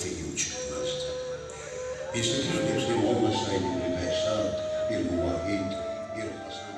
üç çıkmazdı. Bir olmasaydı bir Behzat, bir Muvahhid, bir Hasan.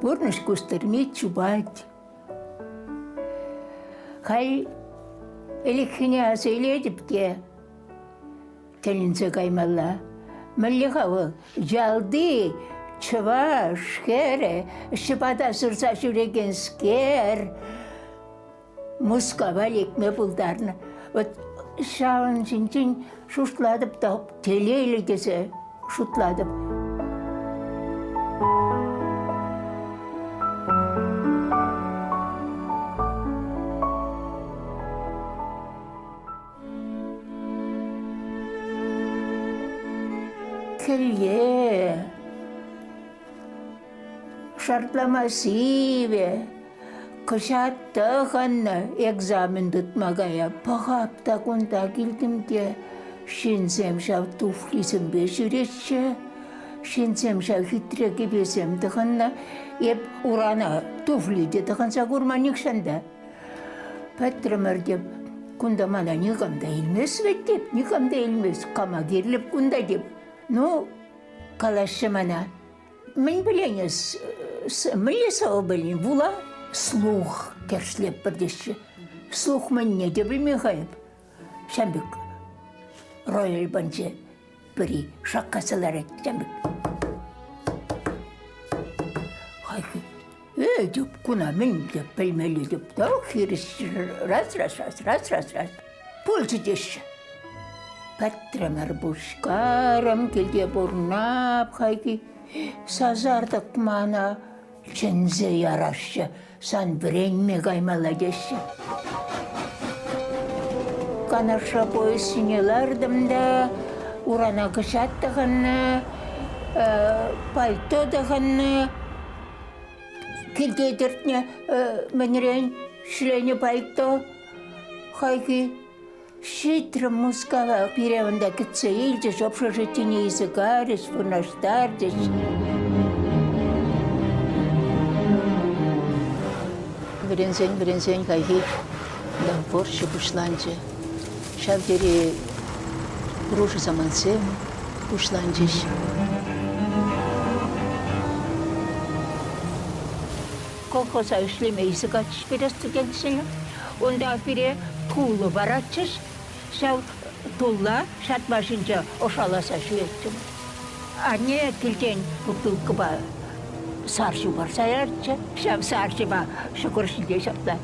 Бурныш кустырмет чубать. Хай элехине сөйледіп те, тілінсе каймалла. Мәліғавы жалды, чыва, шкері, шыпада сұрса жүреген скер, мұска валекме бұлдарны. Вот шағын жинчен шутладып тауып, телейлі кесе шутладып. Келе, шартламасиве, кышаттығанна экзамен тұтмағая пағапта күнда келдім де, шенсем шау туфлисім бе жүрешші, шенсем шау хитреге бесем тұғанна, еп урана туфли де тұғанса көрманек шанда. Пәттірімір деп, күнда мана неғамда елмес вет деп, неғамда елмес, қама керліп күнда деп. Ну, калашы мана, мен біленес, мілесі о білін, бұла слух кершлеп бірдеші. Слух мен не де білмей қайып. Шамбек, рояль банче бірі шаққасылар әт, шамбек. Қайқы, деп, күна мен деп білмелі деп, дау хиріс, раз. Пульсы деші. Пәттірімір бұшқарым келде бұрнап қайки, сазардық мана чензе ярашы, сан біренме қаймала деші. Канаша бойы синелардымда, урана кышаттығыны, пальтодығыны, келде діртіне мінірен шілені пальто, қайки, Шитрым мускава переванда кітсе елдеш, общежитіне языгареш, фурнаштардеш. Бірінсен қайхи, дамфоршы бұшланчы. Шавдері ружы замансем бұшланчыш. Колхоза үшлеме языгатыш бересті келсен. Онда біре тулы баратчыш. Шау тулла шатмашынча ошаласа шуеттім. Ане келтен бұтылқыба саршы бар саярчы. Шау саршыба шықыршынде шапла.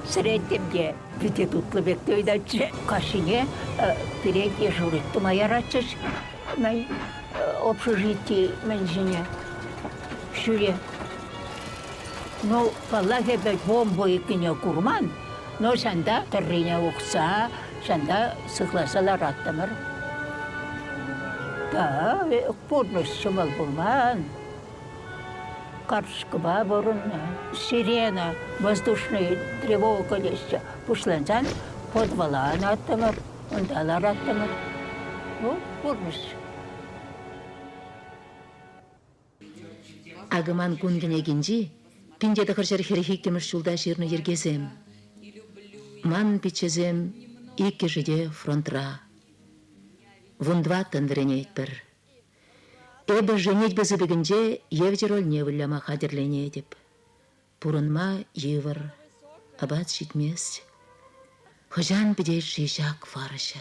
Сіреттімде біте тұтлы бекті ойдатшы. Қашыне перед ешуреттім аяратчыш. Мен общежитие мен жіне шүре. Ну, паллахе бәк бомбо екіне курман. Но шанда тіррене оқса, шанда сықласалар аттымыр. Да, порнос шымал болман. Каршкыба бұрын, сирена, воздушный тревога леші. Пұшлансан, подвалан аттымыр, ондалар аттымыр. Ну, порнос. Агыман күнгенегінжі, пиндеді қыржар херехеккеміш жолда жеріні ергезем. Ман пичезем ике жиде фронтра. Вундва тандыренейт бір. Эбі женет бізі бігінже евдер өлне вілляма қадірлене деп. Пұрынма евір, абат житмес. Хыжан бідей жижак фарыша.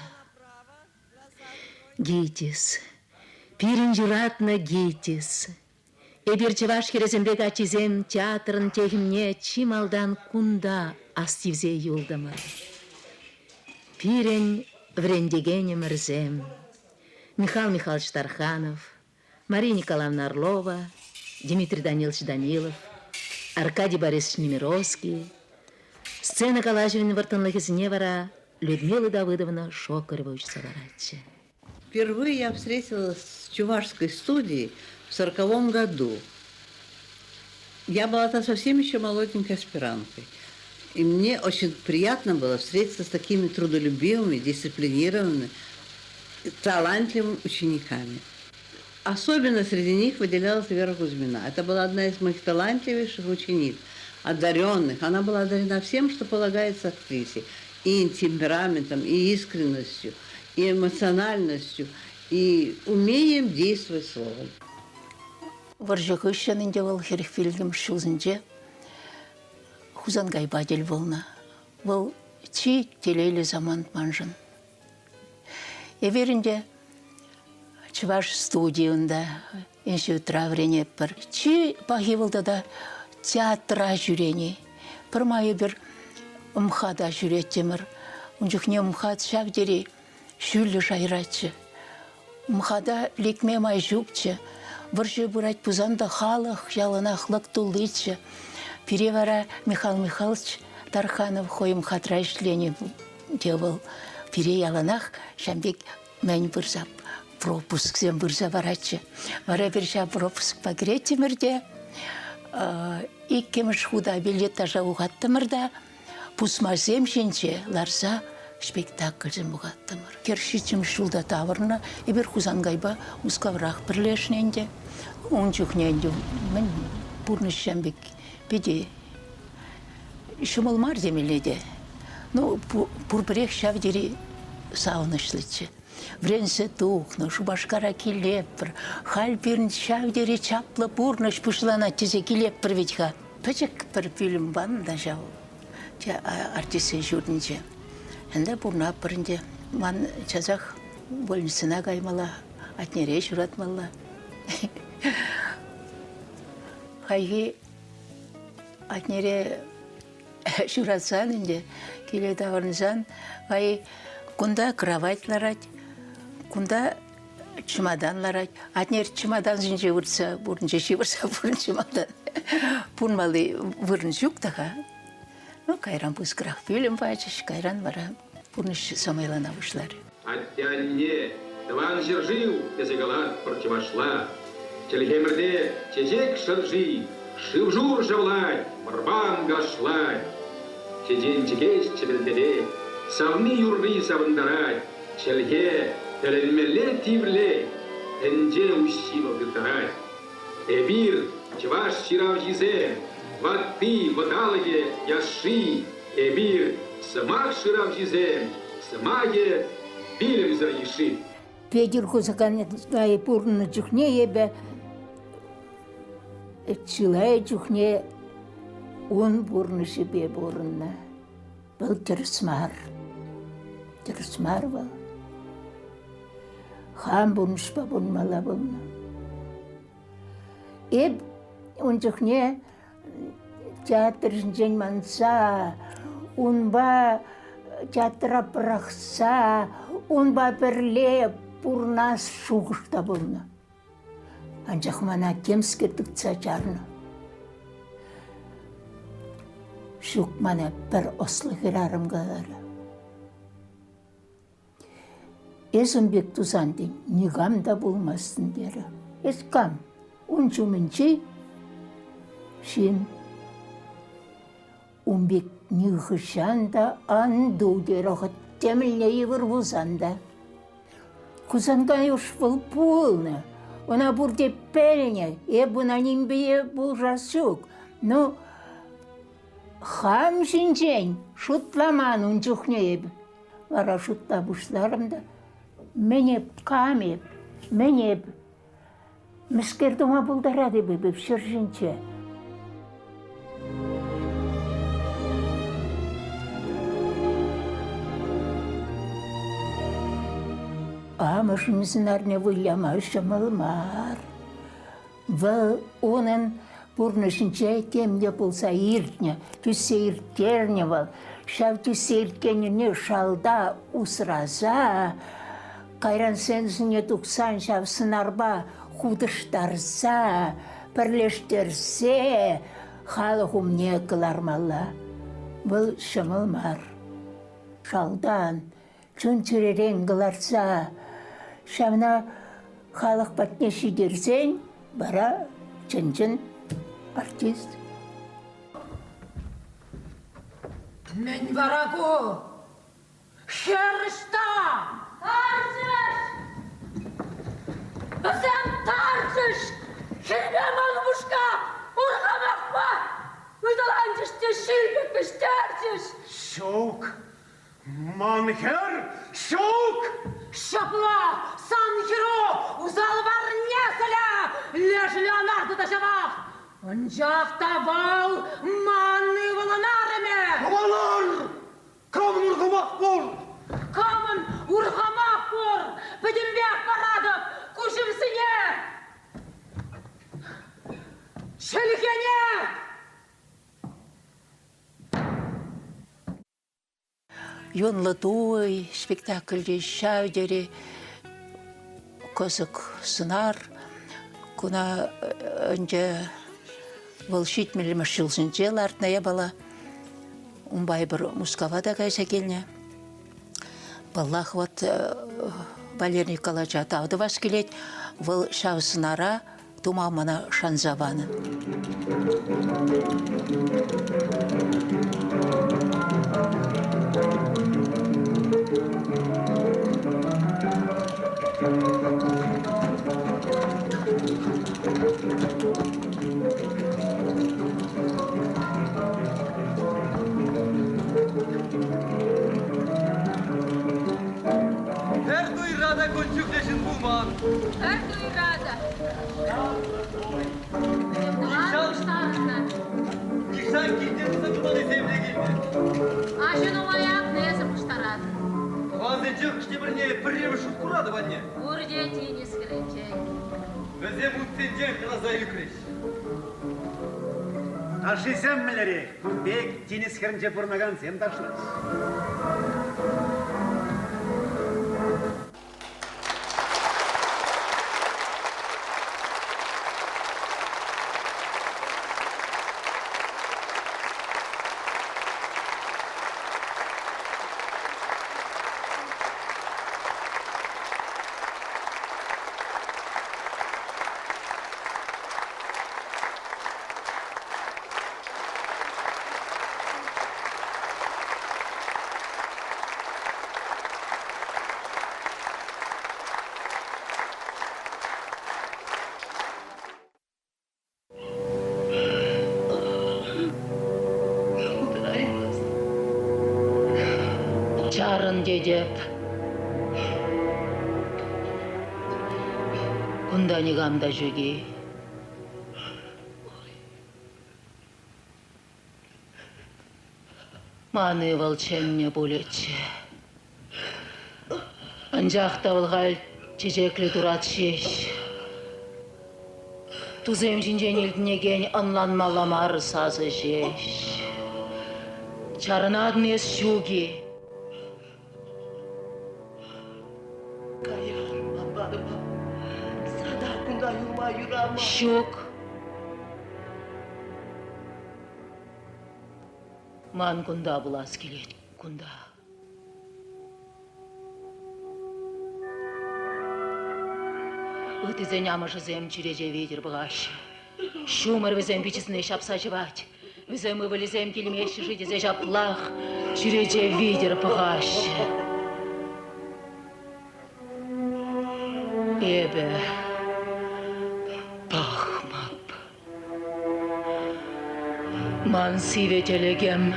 Гейтес, пирін жиратна гейтес. Эбір чываш херезембек ачизем театрын техімне чималдан кунда астивзе юлдамыр. Пирен врендегене мырзем. Михаил Михайлович Тарханов, Мария Николаевна Орлова, Дмитрий Данилович Данилов, Аркадий Борисович Немировский. Сцена Калажевин вартанлыхизне вара Людмила Давыдовна Шокарева Саварача. Впервые я встретилась с чувашской студией в 1940 году. Я была там совсем еще молоденькой аспиранткой. И мне очень приятно было встретиться с такими трудолюбивыми, дисциплинированными, талантливыми учениками. Особенно среди них выделялась Вера Кузьмина. Это была одна из моих талантливейших учениц, одаренных. Она была одарена всем, что полагается актрисе. И темпераментом, и искренностью, и эмоциональностью, и умением действовать словом. Варжакышын инде был херфилдем шузынже хузангай бадел волна. Был чи телейлі заман манжын. Эверінде Чуваш студияында институтра врене бір. Чи пахивылда да театра жүрені. Бір майы бір ұмхада жүреттемір. Унжықне ұмхад шавдері шүлі жайратшы. Ұмхада лекме май жүкчі. Варжы бұрайт пузанда халық яланақлық тұлдычы. Перевара Михаил Михайлович Тарханов хойым хатра ішлені дебыл. Пере яланақ шамбек мән бұрзап. Пропуск зем бұрза барачы. Вара біржа пропуск пагретімірде. Иккеміш худа билет тажа уғаттымырда. Пусмазем женче ларса спектакль зем уғаттымыр. Кершичім шулда тавырна. Ебір хузангайба мускаврақ бірлешненде. Ончухненде мен бұрныш шамбек педе. Шумылмар земеледе. Ну, пұрбірек шавдері саунышлычы. Вренсе тухну, шубашкара килеппір. Хал бірін шавдері чаплы бұрныш пұшлана тезе килеппір ведьха. Пәчек бір фильм банда жау. Артисі жүрдінже. Әнді бұрна бірінде ман чазақ больницына қаймала, атнере жүратмала. Хайги атнере жүратсанінде, келе дағырынсан, хай күнда кроватьларать, күнда чемоданларать. Атнер чемодан жинже вырса, бұрынже шевырса, бұрын чемодан. Пұрмалы вырын жүктаға. Ну, кайран пускырах фильм бачыш, кайран бара. Пұрныш самайлана вышлары. Аттянне, тван жержил, езегалат противошла. Челхемерде чезек шаржи, шивжур жавлай, марбан гашлай. Чеден чекеш чебелдере, савны юрри савындарай, челге теленмеле тивле, энде усило гытарай. Эбир, чеваш чирав жизе, вот ты в аталоге яши, эбир, самак ширав жизе, самаге билем заиши. Педер хузакан ай пурна чухне ебе чилай чухне он бурны себе бурна. Был терсмар был. Хам бурныш бабун мала бурна. Эб он чухне театр жен манса, он ба театра прахса, он ба берле пурнас шуғышта болна. Анжақ мана кемскердік цачарна. Шуқ мана бір ослы херарым ғалары. Эзім бек тузанды, нигам да болмасын дері. Эскам, он чумынчы, шин. Он бек нигышанда анду дері ғыт темілне евір вузанда. Кузангай уж был полно. Она будет пельня, и на ним бе был жасук. Но хам жинжень, шутламан он чухнеб. Вара шутла бушларымда. Мене камеп, мене мискердума булдарады бы в шержинче. Амышымызын арне вылямашы мылмар. Выл онын бұрнышынча темде болса иртне, түссе ирттерне выл. Шав түссе ирткеніне шалда усраза, кайран сенсіне тұқсан шав сынарба худыштарса, бірлештерсе, халық умне кылармалла. Выл шымылмар. Шалдан, чүн-чүререн кыларса, шамна халық батне шидерсен, бара чын-чын артист. Мен барагу. Шерста. Тарчыш. Sen tartış. Şirben olmuşka. Urgamakma. Udalancıştı şilbekmiş tartış. Şok. Manker. Şok. Şapla. Санхиро. Узал варнесля. Леш Леонардо Дашавах. Анжақ табал. Манны волонарыме. Havalar. Kanun urgamak bol. Камын урғамақ бор. Бідімбек барадып. Күшімсіне. Шелкене. Юнлатуй спектакльде шаудери козык сынар. Куна önce волшить милимашилсын жел артная бала. Унбай бір Мускавада кайса келне. Баллах вот Валерий Николаевич атауды вас келет. Выл шаусынара тумамана шанзаваны. Her duyurada konçukleşin bulman. Her duyurada. İhsan gittiğinizde tutan izemine geldi. Ашының аяқ нәзім ұштарады. Bazı cık işte bir ne pırrımı şut kuradı bana. Өрде тенес кірінчек. Bize mutten cenk kılaza yükreş. Taşı zemmeleri. Bek deniz kırınca burnagan sen taşlar. Çağırın dedep. Kunda nigamda jögi. Mаны волченне булече. Анжақта болғал чечеклі турат шеш. Тузем жинжен елдінеген анланмаламар сазы жеш. Чарынадын ес шуги. Şok. Man kunda bulas kilet kunda. Ыты нямаша зем чиреже ветер багаш. Шумар везем бичесне шапсачевать. Везем и вылезем килимеш жить зе шаплах. Чиреже ветер багаш. Эбе. Бахмап. Ман сиветелегем.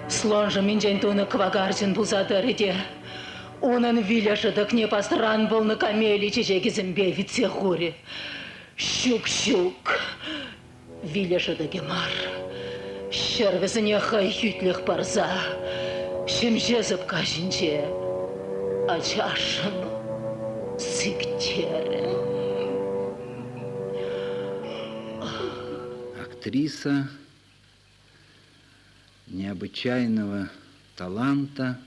Слонжа минжентуны квагарчин бузадарыде. Онын виляшыдық не пастран был на камелі чечегізімбе витсехуре. Щук-щук. Виляшыдық емар. Шервізіне хай хүтлік барза. Шемжезіп кажінче. Ачашын сиктере. Актриса необычайного таланта,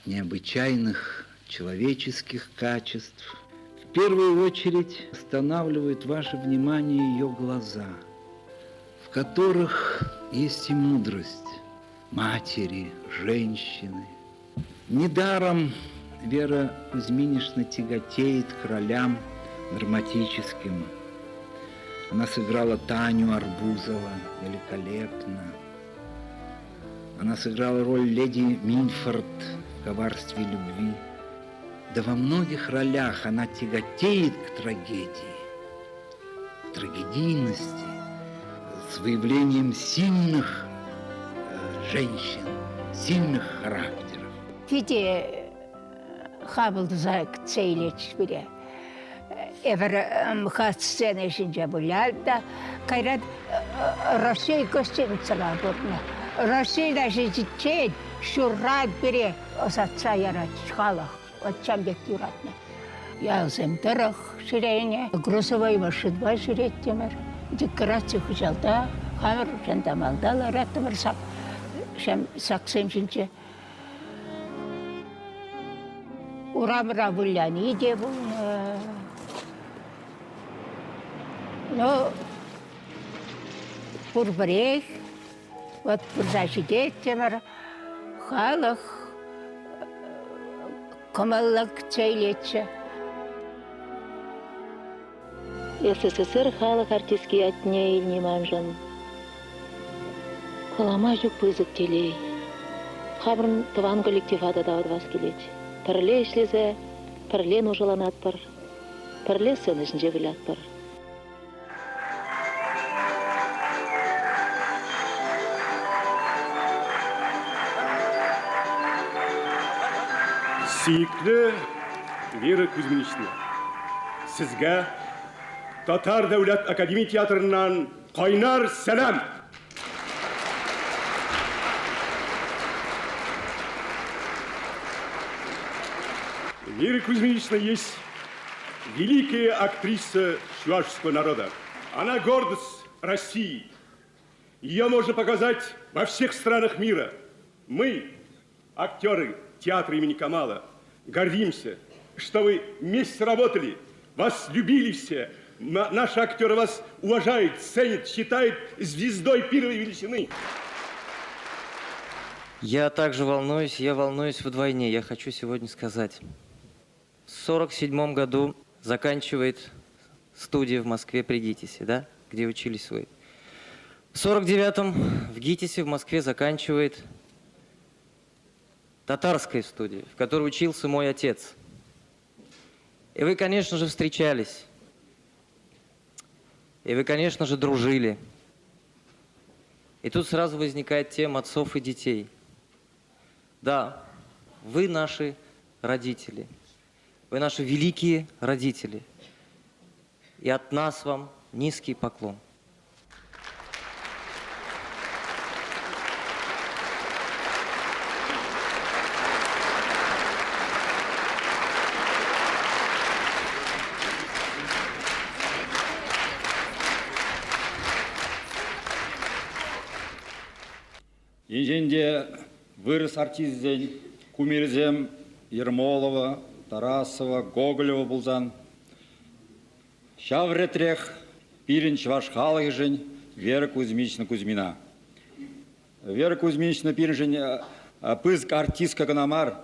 необычайных человеческих качеств. В первую очередь останавливают ваше внимание ее глаза, в которых есть и мудрость матери, женщины. Недаром Вера Кузьминишна тяготеет к ролям драматическим. Она сыграла Таню Арбузова великолепно. Она сыграла роль леди Минфорд в «Коварстве любви». Да во многих ролях она тяготеет к трагедии, к трагедийности, с выявлением сильных женщин, сильных характеров. Фиде хабылдызак цейлеч бире. Эвер хат сцена шинче булялда кайрат Россия гостиницага бурна. Россияда житчет шуррат бире осатса ярат шхалах. Отчам бек юратны. Ялсем тарах ширене, грузовой машинва ширеттемер. Декорация хужалда, хамер жандамалдала раттымыр саксем шинче. Урамра вуляни де булна. Но пурбрех, вот пурзашидеттемер, халах, Камаллак чайлетче. СССР халық артистки атне илни мамжан. Халама жүк пызык телей. Хабрын тыван коллектив адада адвас келет. Пірле ішлезе, пірле ножаланат бар. Пірле сцена жінже білят бар. Сүйікті Вера Кузьминична, сізге Татар Дәулет Академия театрынан қайнар сәлем. Вера Кузьминична есть великая актриса чувашского народа. Она гордость России. Ее можно показать во всех странах мира. Мы, актеры театра имени Камала, гордимся, что вы вместе работали, вас любили все, наши актеры вас уважают, ценят, считают звездой первой величины. Я также волнуюсь, я волнуюсь вдвойне. Я хочу сегодня сказать. В 1947 году заканчивает студия в Москве при ГИТИСе, да, где учились вы. В 1949 в ГИТИСе в Москве заканчивает татарская студия, в которой учился мой отец. И вы, конечно же, встречались. И вы, конечно же, дружили. И тут сразу возникает тема отцов и детей. Да, вы наши родители. Вы наши великие родители. И от нас вам низкий поклон. Еженде вырос артизден Кумирзем, Ермолова, Тарасова, Гоголева булзан. Шавретрех пирин чваш халық жен Вера Кузьминична Кузьмина. Вера Кузьминична пирин жен пызк артистка гынамар,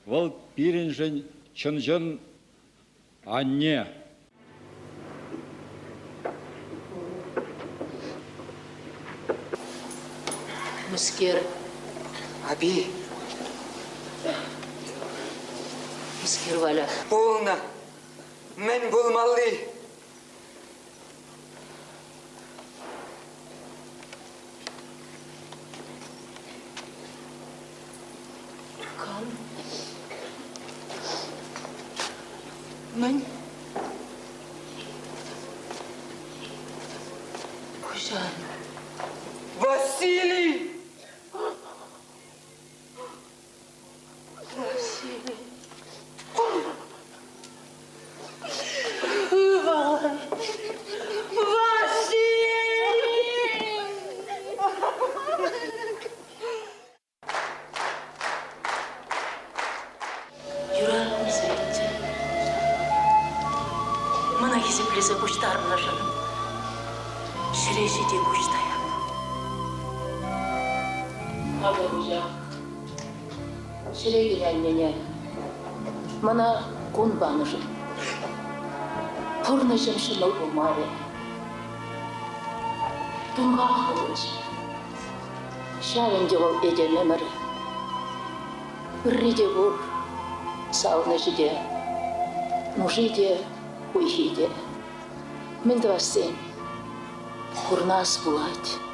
вол пирин жен чын анне. Мискер. Аби. Мискер Валя. Болна. Мен болмалы. Кан. Мен. Кужан. Василий. Василий. Мына есеплесе бұштарымна жаным. Шірешеде бұштая. Абы бұжа. Шіреген әлнене. Мына құн бағыжым. Пұрны жымшылы болмары. Tunga haluaisin. Şavin jevol edenemere. Ride vur. Saunajide. Nujide. Uihide. Мельдвастен, курнас булать.